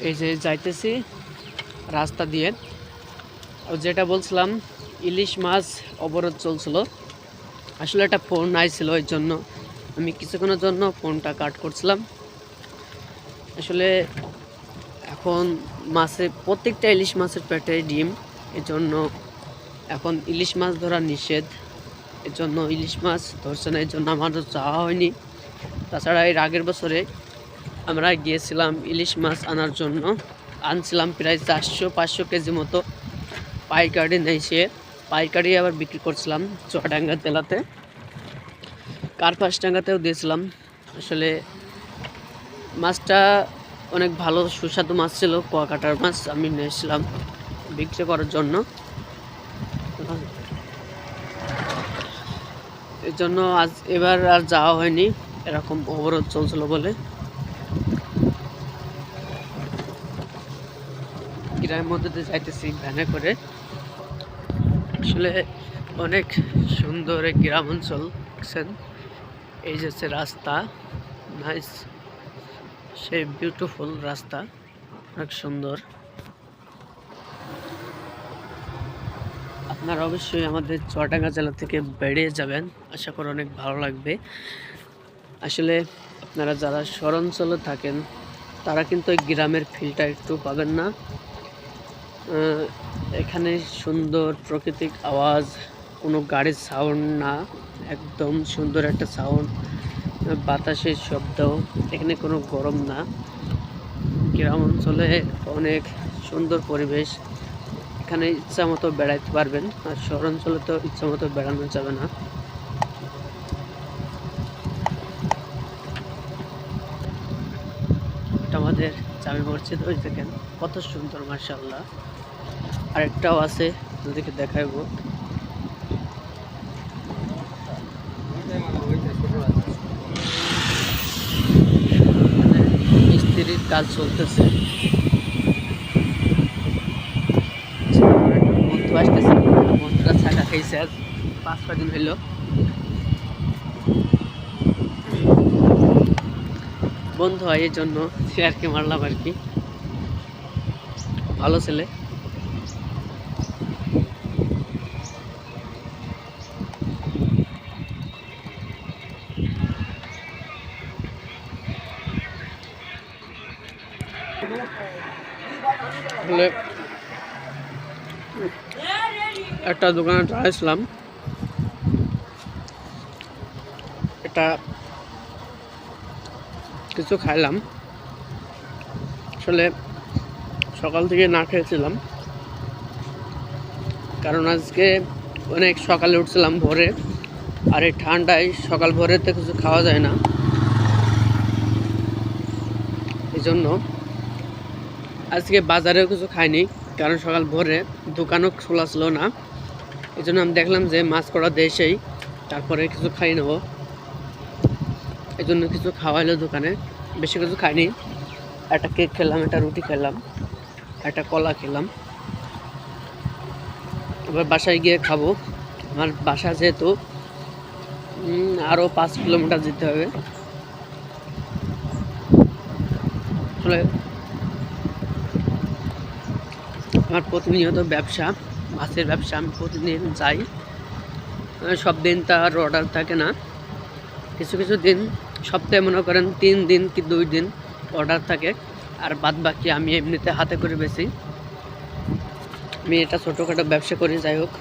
এই যে যাইতেছি রাস্তা দিয়ে। যেটা বলছিলাম, ইলিশ মাছ অবরোধ চলছিল। আসলে একটা ফোন আইছিল, এর জন্য আমি কিছুক্ষণের জন্য ফোনটা কাট করছিলাম। আসলে এখন প্রত্যেকটা ইলিশ মাছের পেটে ডিম, এর জন্য এখন ইলিশ মাছ ধরা নিষেধ। এর জন্য ইলিশ মাছ ধরছে না, এর জন্য আমাদের যাওয়া হয়নি। তাছাড়া এর আগের বছরে আমরা গিয়েছিলাম ইলিশ মাছ আনার জন্য, আনছিলাম প্রায় 400-500 কেজি মতো। পাইকারি নিয়ে পাইকারি আবার বিক্রি করছিলাম চুয়াডাঙ্গা জেলাতে, কার্পাসডাঙ্গাতেও দিয়েছিলাম। আসলে মাছটা অনেক ভালো সুস্বাদু মাছ ছিল, কুয়াকাটার মাছ। আমি নিয়েছিলাম বিক্রি করার জন্য, এর জন্য এবার আর যাওয়া হয়নি, এরকম অবরোধ চলছিল বলে। গ্রামের মধ্যে দিয়ে যাইতেছি ভ্যানে করে। আসলে অনেক সুন্দর এক গ্রাম অঞ্চল। এই যে রাস্তা, নাইস, সেই বিউটিফুল রাস্তা, অনেক সুন্দর। আপনারা অবশ্যই আমাদের চুয়াডাঙ্গা জেলা থেকে বেরিয়ে যাবেন, আশা করি অনেক ভালো লাগবে। আসলে আপনারা যারা শহরাঞ্চলে থাকেন তারা কিন্তু এই গ্রামের ফিলটা একটু পাবেন না। এখানে সুন্দর প্রাকৃতিক আওয়াজ, কোনো গাড়ির সাউন্ড না, একদম সুন্দর একটা সাউন্ড, বাতাসের শব্দ, এখানে কোনো গরম না। গ্রাম অঞ্চলে অনেক সুন্দর পরিবেশ, এখানে ইচ্ছা মতো বেড়াইতে পারবেন। আর শহরাঞ্চলে তো ইচ্ছা মতো বেড়ানো যাবে না। এটা আমাদের জামে মসজিদ, ওই দেখেন কত সুন্দর, মাশাআল্লাহ। আরেকটাও আছে, ওদিকে দেখাইবো। মিস্ত্রির কাজ চলতেছে। বন্ধু আসতেছে, বন্ধুরা ছাকা খাইছে আজ 5-6 দিন হইল। বন্ধু হয় এই জন্য শেয়ারকে মারলাম আর কি, ভালো ছেলে। একটা দোকানে আসলাম, এটা কিছু খাইলাম। আসলে সকাল থেকে না খেয়েছিলাম, কারণ আজকে অনেক সকালে উঠছিলাম ভোরে, আর এই ঠান্ডায় সকাল ভোরেতে কিছু খাওয়া যায় না। এই জন্য আজকে বাজারেও কিছু খাইনি, কারণ সকাল ভোরে দোকানও খোলা ছিল না। এই জন্য আমি দেখলাম যে মাছ করা দেশেই, তারপরে কিছু খাই নেবো। এই জন্য কিছু খাওয়াইলো দোকানে, বেশি কিছু খাইনি। একটা কেক খেলাম, একটা রুটি খেলাম, একটা কলা খেলাম। এবার বাসায় গিয়ে খাবো। আমার বাসা যেহেতু আরও 5 কিলোমিটার যেতে হবে। আসলে আমার প্রতিনিয়ত ব্যবসা, মাছের ব্যবসা, আমি প্রতিদিন যাই। সব দিন তার অর্ডার থাকে না, কিছু কিছু দিন সপ্তাহে মনে করেন 3 দিন কি 2 দিন অর্ডার থাকে, আর বাদ বাকি আমি এমনিতে হাতে করে বেশি। আমি এটা ছোটোখাটো ব্যবসা করি, যাই হোক,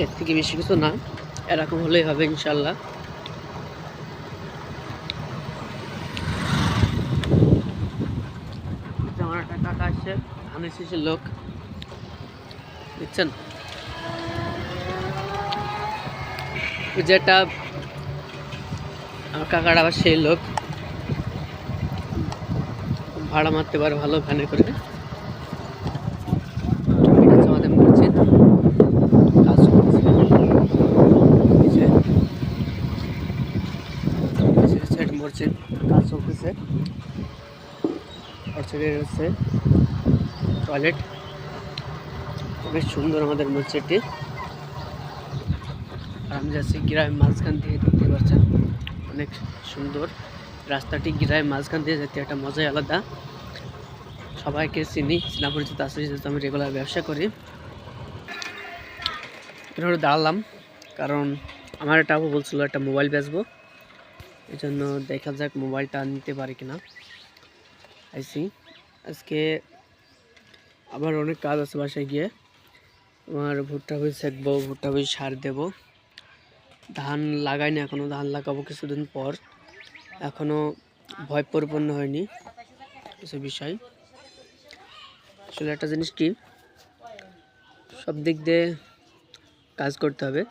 এর থেকে বেশি কিছু না, এরকম হলেই হবে ইনশাল্লাহ। আমার একটা কাকা আসছে, ধানের শীষের লোক, বুঝছেন, যেটা আমার কাকার আবার সেই লোক ভাড়া মারতে পারে ভালো ভ্যানে করে। আমাদের মসজিদ কাজ করতেছে, মসজিদ কাজ চলতেছে। হচ্ছে টয়লেট, বেশ সুন্দর আমাদের মসজিদটি। আর আমি যাচ্ছি গ্রামের মাঝখান দিয়ে, দেখতে পাচ্ছেন অনেক সুন্দর রাস্তাটি। গ্রামের মাঝখান দিয়ে যেতে একটা মজাই আলাদা। সবাইকে চিনি, চেনা পরিচিত আছে, যেহেতু আমি রেগুলার ব্যবসা করি। এখানে দাঁড়ালাম কারণ আমার একটা আপু বলছিল একটা মোবাইল বেচবো, এই জন্য দেখা যাক মোবাইলটা নিতে পারি কিনা। আইসি আজকে আবার অনেক কাজ আছে, বাসায় গিয়ে আমার ভুট্টা বীজ সেঁকবো, ভুট্টা বীজ সার দেবো। ধান লাগাইনি এখনও, ধান লাগাবো কিছুদিন পর, এখনও ভয় পরিপূর্ণ হয়নি কিছু বিষয়। আসলে একটা জিনিস কি, সব দিক দিয়ে কাজ করতে হবে,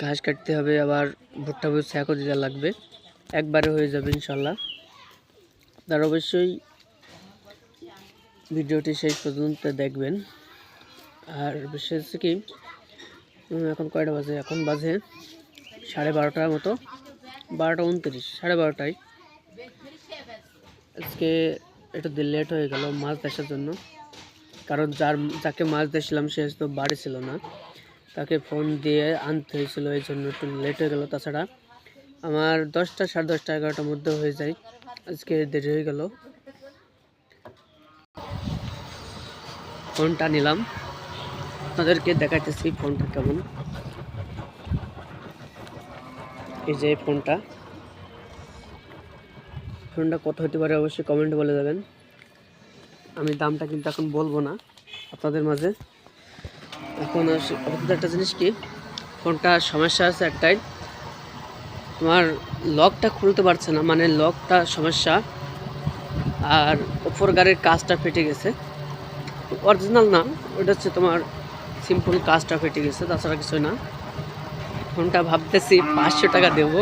ঘাস কাটতে হবে, আবার ভুট্টা বীজ সেঁকও দিতে লাগবে, একবারে হয়ে যাবে ইনশাল্লাহ। আপনারা অবশ্যই ভিডিওটি শেষ পর্যন্ত দেখবেন। আর বিশেষ কি, এখন কয়টা বাজে, এখন বাজে 12:30 মতো, 12:29, 12:30টায়। আজকে একটু লেট হয়ে গেল মাছ দেখার জন্য, কারণ যাকে মাছ দেখছিলাম সে তো বাড়ি ছিল না, তাকে ফোন দিয়ে আনতে হয়েছিল, এই জন্য একটু লেট হয়ে গেল। তাছাড়া আমার 10টা, 10:30, 11টার মধ্যে হয়ে যায়, আজকে দেরি হয়ে গেল। ফোনটা নিলাম, আপনাদেরকে দেখাইতেছি ফোনটা কেমন। এই যে ফোনটা কত হতে পারে অবশ্যই কমেন্টে বলে যাবেন। আমি দামটা কিন্তু এখন বলবো না আপনাদের মাঝে। এখন আপনাদের একটা জিনিস কি, ফোনটার সমস্যা আছে একটাই, তোমার লকটা খুলতে পারছে না, মানে লকটা সমস্যা, আর ওপর গাড়ির কাজটা ফেটে গেছে। অরিজিনাল না, ওটা হচ্ছে তোমার সিম্পল কাজটা ফেটে গেছে, তাছাড়া কিছুই না। ফোনটা ভাবতেছি 500 টাকা দেবো,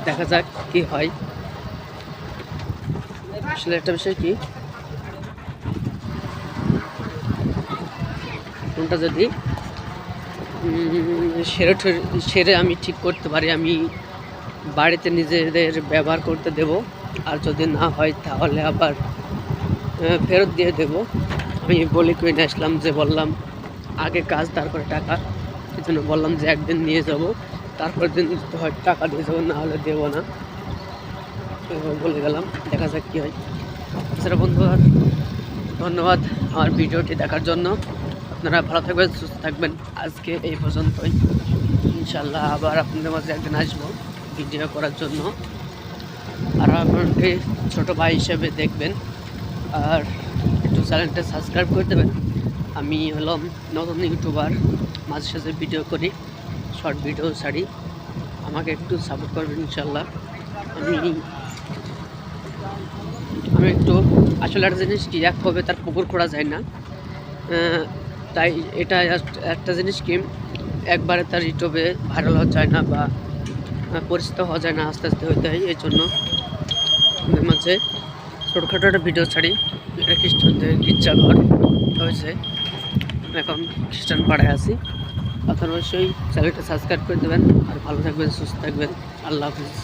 দেখা যাক কি হয়। আসলে একটা বিষয় কি, ফোনটা যদি সেরে আমি ঠিক করতে পারি, আমি বাড়িতে নিজেদের ব্যবহার করতে দেব, আর যদি না হয় তাহলে আবার ফেরত দিয়ে দেব। আমি বলি করে নিয়ে আসলাম, যে বললাম আগে কাজ তারপরে টাকা, এই জন্য বললাম যে একদিন নিয়ে যাব, তারপর দিন হয় টাকা দিয়ে যাবো, না হলে দেবো না, বলে গেলাম। দেখা যাক কী হয়। এছাড়া বন্ধুরা, ধন্যবাদ আমার ভিডিওটি দেখার জন্য। আপনারা ভালো থাকবেন, সুস্থ থাকবেন। আজকে এই পর্যন্তই, ইনশাল্লাহ আবার আপনাদের মাঝে একদিন আসবো ভিডিও করার জন্য। আর আমাকে ছোটো ভাই হিসেবে দেখবেন, আর একটু চ্যানেলটা সাবস্ক্রাইব করে দেবেন। আমি হলাম নতুন ইউটিউবার, মাঝে সাঝে ভিডিও করি, শর্ট ভিডিও ছাড়ি, আমাকে একটু সাপোর্ট করবেন ইনশাল্লাহ। আমি একটু আসলে একটা জিনিস কি, এক হবে তার পুকুর খোঁড়া যায় না, তাই এটা একটা জিনিস কি, একবারে তার ইউটিউবে ভাইরাল হওয়া যায় না বা পরিচিত হওয়া যায় না, আস্তে আস্তে হইতে হয়। এই জন্য মাঝে ছোটোখাটো একটা ভিডিও ছাড়ি। এটা খ্রিস্টানদের গির্জাঘর হয়েছে, এখন খ্রিস্টান পাড়ায় আছি। আপনারা অবশ্যই চ্যানেলটা সাবস্ক্রাইব করে দেবেন, আর ভালো থাকবেন, সুস্থ থাকবেন। আল্লাহ হাফিজ।